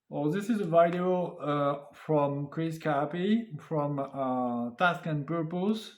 Well, this is a video from Chris Cappy from Task and Purpose.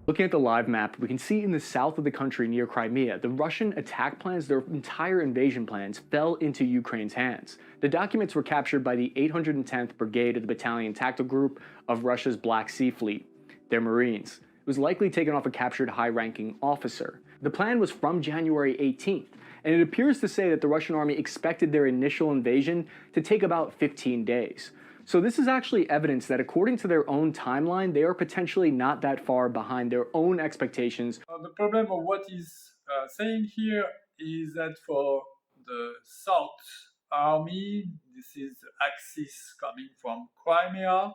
Looking at the live map, we can see in the south of the country near Crimea, the Russian attack plans, their entire invasion plans, fell into Ukraine's hands. The documents were captured by the 810th Brigade of the Battalion Tactical Group of Russia's Black Sea Fleet, their Marines. It was likely taken off a captured high-ranking officer. The plan was from January 18th, and it appears to say that the Russian army expected their initial invasion to take about 15 days. So this is actually evidence that according to their own timeline, they are potentially not that far behind their own expectations. The problem of what is saying here is that for the South Army, this is the axis coming from Crimea.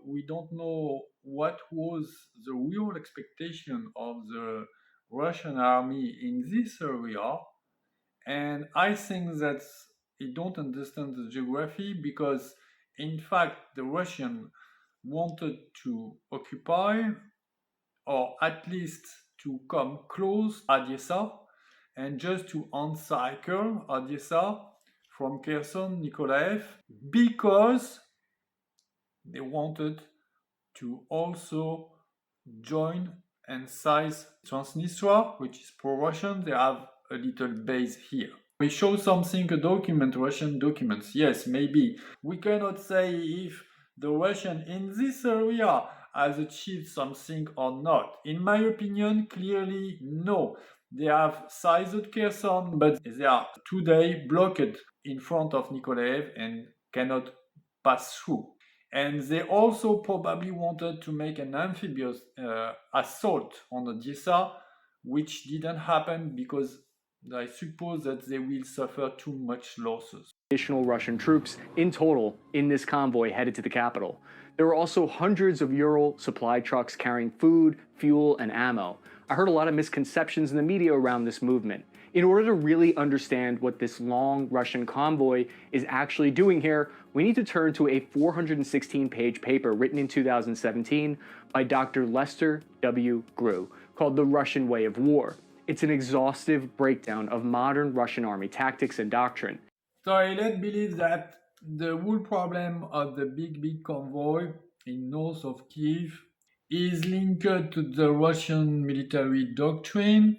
We don't know what was the real expectation of the Russian army in this area. And I think that they don't understand the geography because in fact, the Russians wanted to occupy, or at least to come close Odessa, and just to encircle Odessa from Kherson, Nikolaev, because they wanted to also join and seize Transnistria, which is pro-Russian. They have a little base here. We show something, a document, Russian documents. Yes, maybe. We cannot say if the Russian in this area has achieved something or not. In my opinion, clearly no. They have seized Kherson, but they are today blocked in front of Nikolaev and cannot pass through. And they also probably wanted to make an amphibious assault on Odessa, which didn't happen because I suppose that they will suffer too much losses. Additional Russian troops in total in this convoy headed to the capital. There were also hundreds of Ural supply trucks carrying food, fuel, and ammo. I heard a lot of misconceptions in the media around this movement. In order to really understand what this long Russian convoy is actually doing here, we need to turn to a 416-page paper written in 2017 by Dr. Lester W. Grew called The Russian Way of War. It's an exhaustive breakdown of modern Russian army tactics and doctrine. So let's believe that the whole problem of the big convoy in north of Kiev is linked to the Russian military doctrine,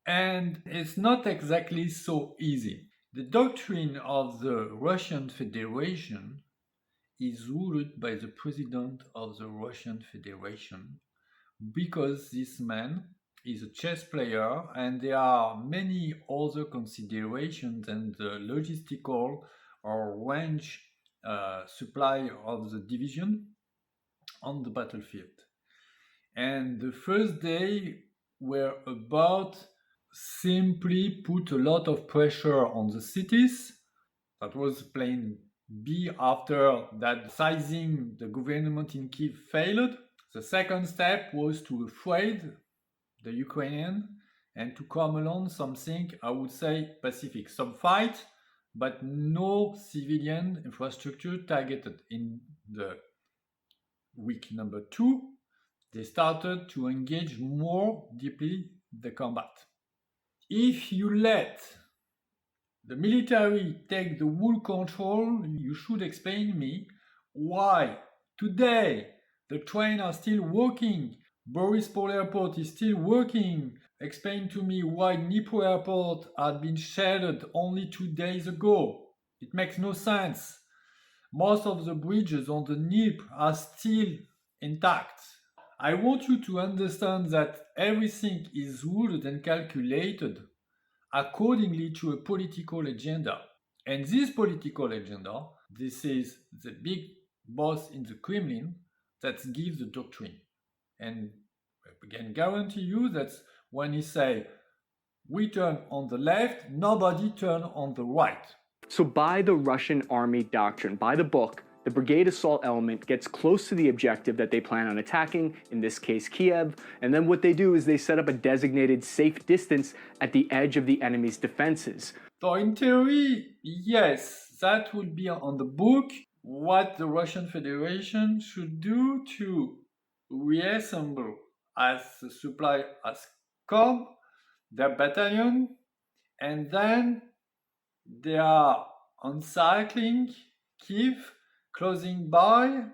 and it's not exactly so easy. The doctrine of the Russian Federation is ruled by the president of the Russian Federation because this man is a chess player, and there are many other considerations than the logistical or range supply of the division on the battlefield. And the first day were about simply put a lot of pressure on the cities. That was plan B after that seizing the government in Kiev failed. The second step was to afraid the Ukrainian and to come along something, I would say, pacific. Some fight, but no civilian infrastructure targeted. In the week number 2, they started to engage more deeply the combat. If you let the military take the whole control, you should explain me why today the trains are still working. Borispol Airport is still working. Explain to me why Dnipro Airport had been shelled only 2 days ago. It makes no sense. Most of the bridges on the Dnipro are still intact. I want you to understand that everything is ruled and calculated accordingly to a political agenda. And this political agenda, this is the big boss in the Kremlin that gives the doctrine. And I can guarantee you that when he say, we turn on the left, nobody turn on the right. So by the Russian army doctrine, by the book, the brigade assault element gets close to the objective that they plan on attacking, in this case Kiev, and then what they do is they set up a designated safe distance at the edge of the enemy's defenses. So in theory, yes, that would be on the book what the Russian Federation should do to reassemble as the supply has come their battalion And then they are encircling Kiev, closing by,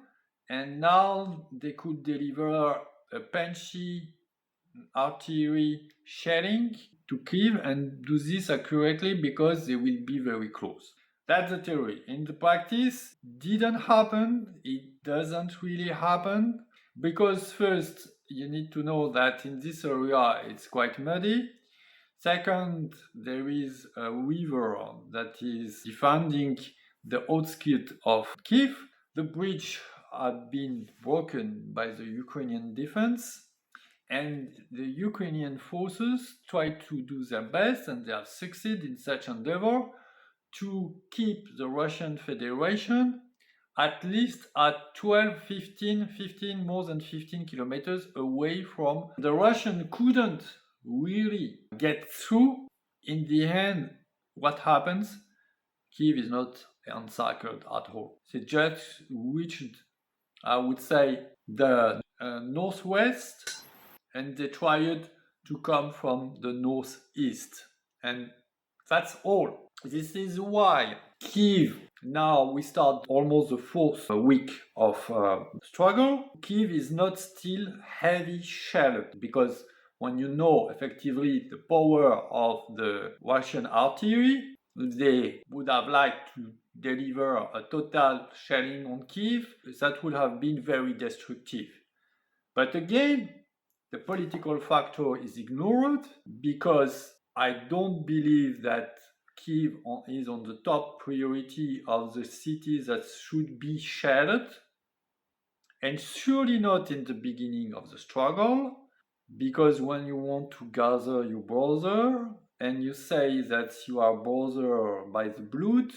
and now they could deliver a punchy artillery shelling to Kiev and do this accurately because they will be very close. That's the theory. In the practice, didn't happen. It doesn't really happen because first you need to know that in this area it's quite muddy. Second, there is a river that is defending the outskirts of Kiev. The bridge had been broken by the Ukrainian defense, and the Ukrainian forces try to do their best, and they have succeeded in such endeavor to keep the Russian Federation at least at 12, 15, more than 15 kilometers away from. The Russian couldn't really get through. In the end, what happens? Kiev is not encircled at all. They just reached, I would say, the northwest, and they tried to come from the northeast. And that's all. This is why Kiev, now we start almost the fourth week of struggle. Kiev is not still heavy shelled because when you know effectively the power of the Russian artillery, they would have liked to deliver a total shelling on Kiev. That would have been very destructive. But again, the political factor is ignored because I don't believe that Kiev is on the top priority of the cities that should be shelled, and surely not in the beginning of the struggle, because when you want to gather your brother and you say that you are brother by the blood,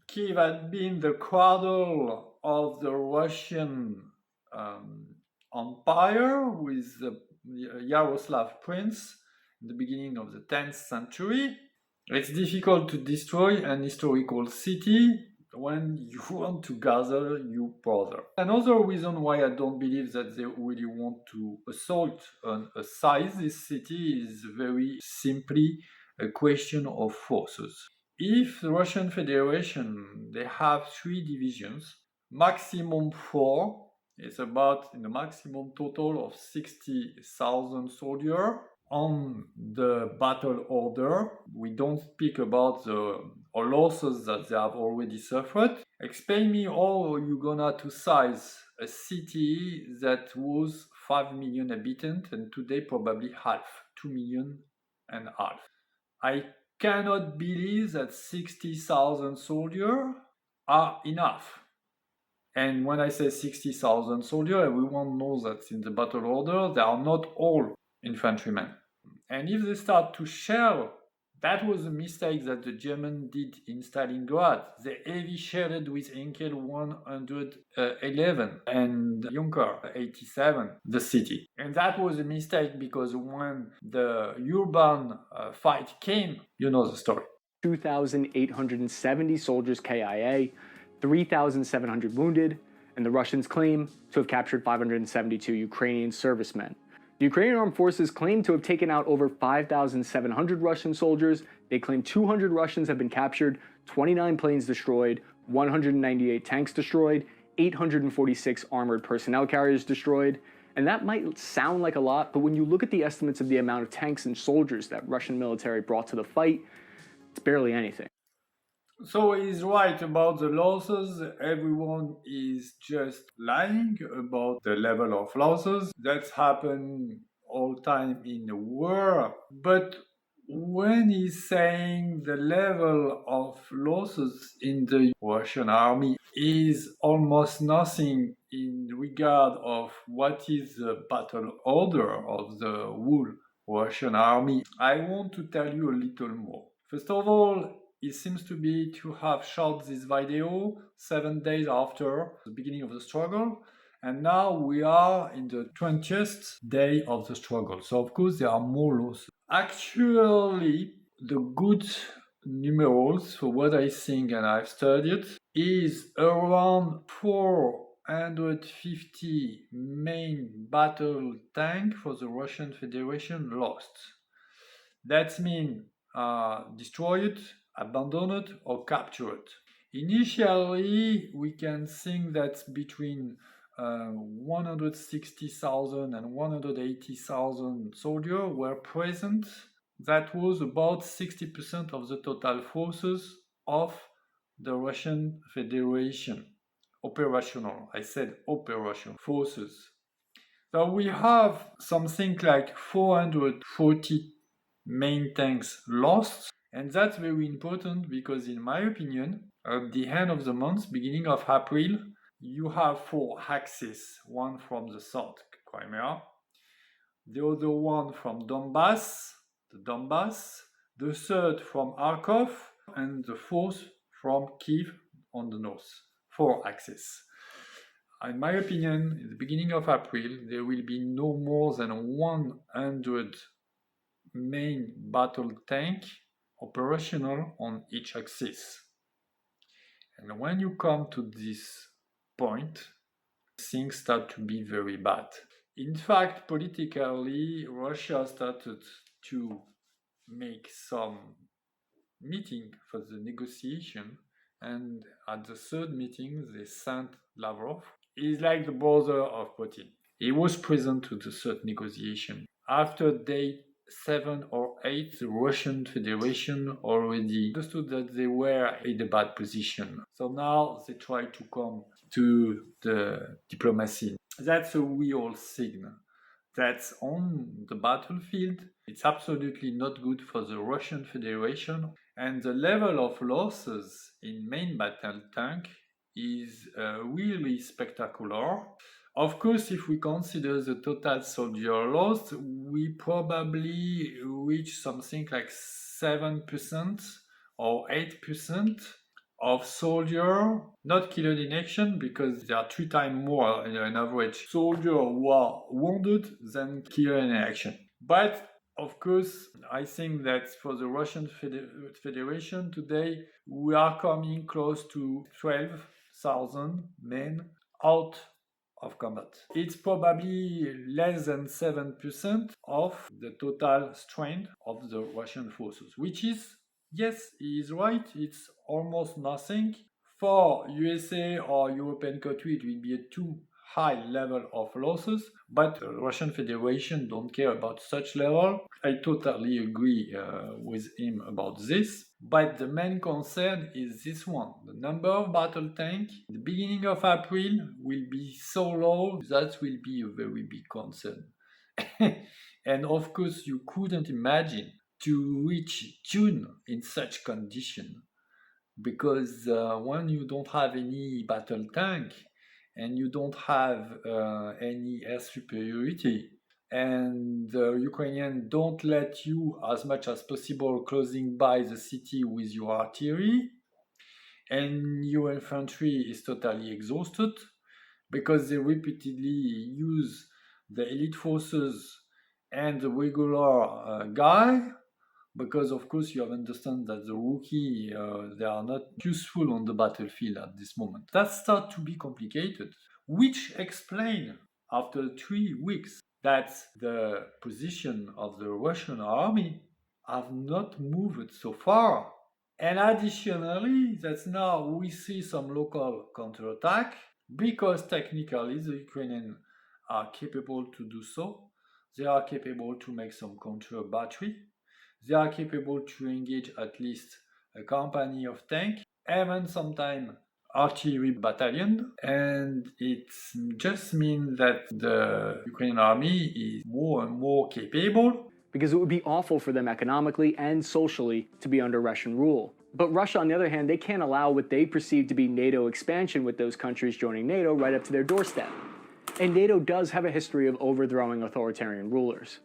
Kiev had been the cradle of the Russian Empire with the Yaroslav Prince in the beginning of the 10th century. It's difficult to destroy an historical city when you want to gather your brother. Another reason why I don't believe that they really want to assault and seize this city is very simply a question of forces. If the Russian Federation, they have 3 divisions, maximum 4, it's about in the maximum total of 60,000 soldiers. On the battle order, we don't speak about the losses that they have already suffered. Explain me how you're gonna to size a city that was 5 million inhabitants and today probably half, 2 million and half. I cannot believe that 60,000 soldiers are enough. And when I say 60,000 soldiers, everyone knows that in the battle order, they are not all infantrymen. And if they start to shell, that was a mistake that the Germans did in Stalingrad. They heavy shelled with Enkel 111 and Junker 87 the city. And that was a mistake because when the urban fight came, you know the story. 2,870 soldiers KIA, 3,700 wounded, and the Russians claim to have captured 572 Ukrainian servicemen. The Ukrainian armed forces claim to have taken out over 5,700 Russian soldiers. They claim 200 Russians have been captured, 29 planes destroyed, 198 tanks destroyed, 846 armored personnel carriers destroyed. And that might sound like a lot, but when you look at the estimates of the amount of tanks and soldiers that Russian military brought to the fight, it's barely anything. So he's right about the losses. Everyone is just lying about the level of losses. That's happened all time in the war. But when he's saying the level of losses in the Russian army is almost nothing in regard of what is the battle order of the whole Russian army, I want to tell you a little more. First of all, it seems to be to have shot this video 7 days after the beginning of the struggle, and now we are in the 20th day of the struggle. So of course there are more losses. Actually, the good numerals for what I think and I've studied is around 450 main battle tank for the Russian Federation lost. That means destroyed, abandoned, or captured. Initially, we can think that between 160,000 and 180,000 soldiers were present. That was about 60% of the total forces of the Russian Federation. Operational, I said operational forces. So we have something like 440 main tanks lost, and that's very important because, in my opinion, at the end of the month, beginning of April, you have 4 axes, one from the south, Crimea, the other one from Donbass, the third from Kharkov, and the fourth from Kiev on the north. 4 axes. In my opinion, in the beginning of April, there will be no more than 100 main battle tank operational on each axis. And when you come to this point, things start to be very bad. In fact, politically, Russia started to make some meeting for the negotiation, and at the third meeting, they sent Lavrov. He's like the brother of Putin. He was present to the third negotiation. After day 7 or 8, the Russian Federation already understood that they were in a bad position. So now they try to come to the diplomacy. That's a real signal. That's on the battlefield. It's absolutely not good for the Russian Federation. And the level of losses in main battle tank is really spectacular. Of course, if we consider the total soldier lost, we probably reach something like 7% or 8% of soldiers not killed in action, because there are 3 times more in an average soldier who are wounded than killed in action. But of course, I think that for the Russian Federation today, we are coming close to 12,000 men out of combat. It's probably less than 7% of the total strength of the Russian forces, which is, yes, he is right, it's almost nothing. For USA or European country, it will be a too high level of losses, but the Russian Federation don't care about such level. I totally agree with him about this, but the main concern is this one. The number of battle tanks at the beginning of April will be so low that will be a very big concern. And of course, you couldn't imagine to reach June in such condition, because when you don't have any battle tank and you don't have any air superiority, and the Ukrainians don't let you as much as possible closing by the city with your artillery, and your infantry is totally exhausted because they repeatedly use the elite forces and the regular guy, because of course you have understand that the rookie, they are not useful on the battlefield at this moment. That starts to be complicated, which explain after 3 weeks that the position of the Russian army have not moved so far. And additionally, that now we see some local counterattack, because technically the Ukrainians are capable to do so. They are capable to make some counter battery. They are capable to engage at least a company of tank, even sometimes artillery battalion, and it just means that the Ukrainian army is more and more capable. Because it would be awful for them economically and socially to be under Russian rule. But Russia, on the other hand, they can't allow what they perceive to be NATO expansion with those countries joining NATO right up to their doorstep. And NATO does have a history of overthrowing authoritarian rulers.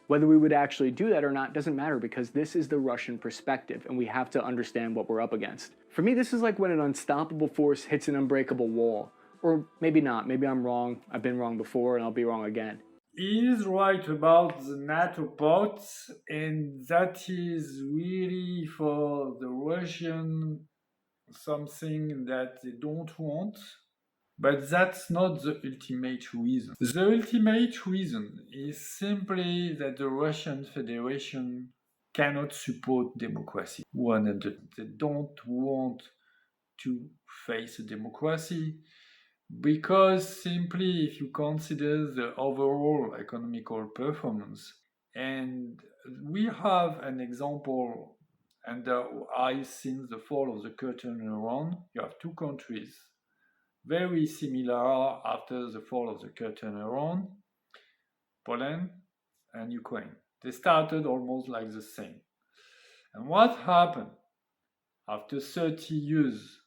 Whether we would actually do that or not doesn't matter, because this is the Russian perspective and we have to understand what we're up against. For me, this is like when an unstoppable force hits an unbreakable wall. Or maybe not, maybe I'm wrong, I've been wrong before and I'll be wrong again. He is right about the NATO part, and that is really for the Russian something that they don't want. But that's not the ultimate reason. The ultimate reason is simply that the Russian Federation cannot support democracy 100%. They don't want to face a democracy because simply if you consider the overall economical performance, and we have an example, and since the fall of the curtain around, you have two countries very similar after the fall of the curtain around, Poland and Ukraine. They started almost like the same. And what happened after 30 years,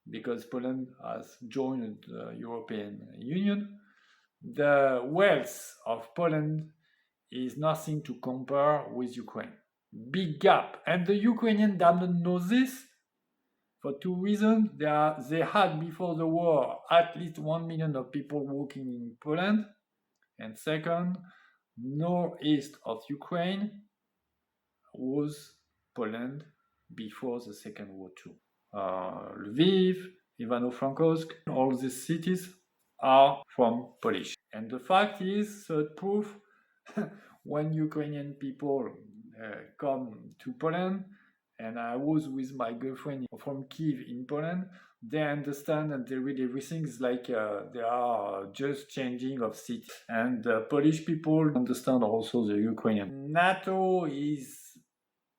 because Poland has joined the European Union, the wealth of Poland is nothing to compare with Ukraine. Big gap. And the Ukrainians don't know this for two reasons. They had before the war at least 1 million of people working in Poland. And second, northeast of Ukraine was Poland before the Second World War. Lviv, Ivano-Frankivsk, all these cities are from Polish. And the fact is, third proof, when Ukrainian people come to Poland, and I was with my girlfriend from Kiev in Poland, they understand and they read everything. It's like they are just changing of city. And Polish people understand also the Ukrainian. NATO is,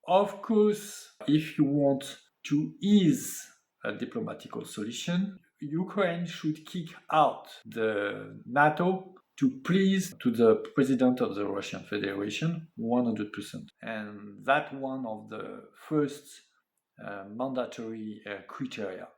of course, if you want to ease a diplomatic solution, Ukraine should kick out the NATO to please to the president of the Russian Federation 100%. And that one of the first mandatory criteria.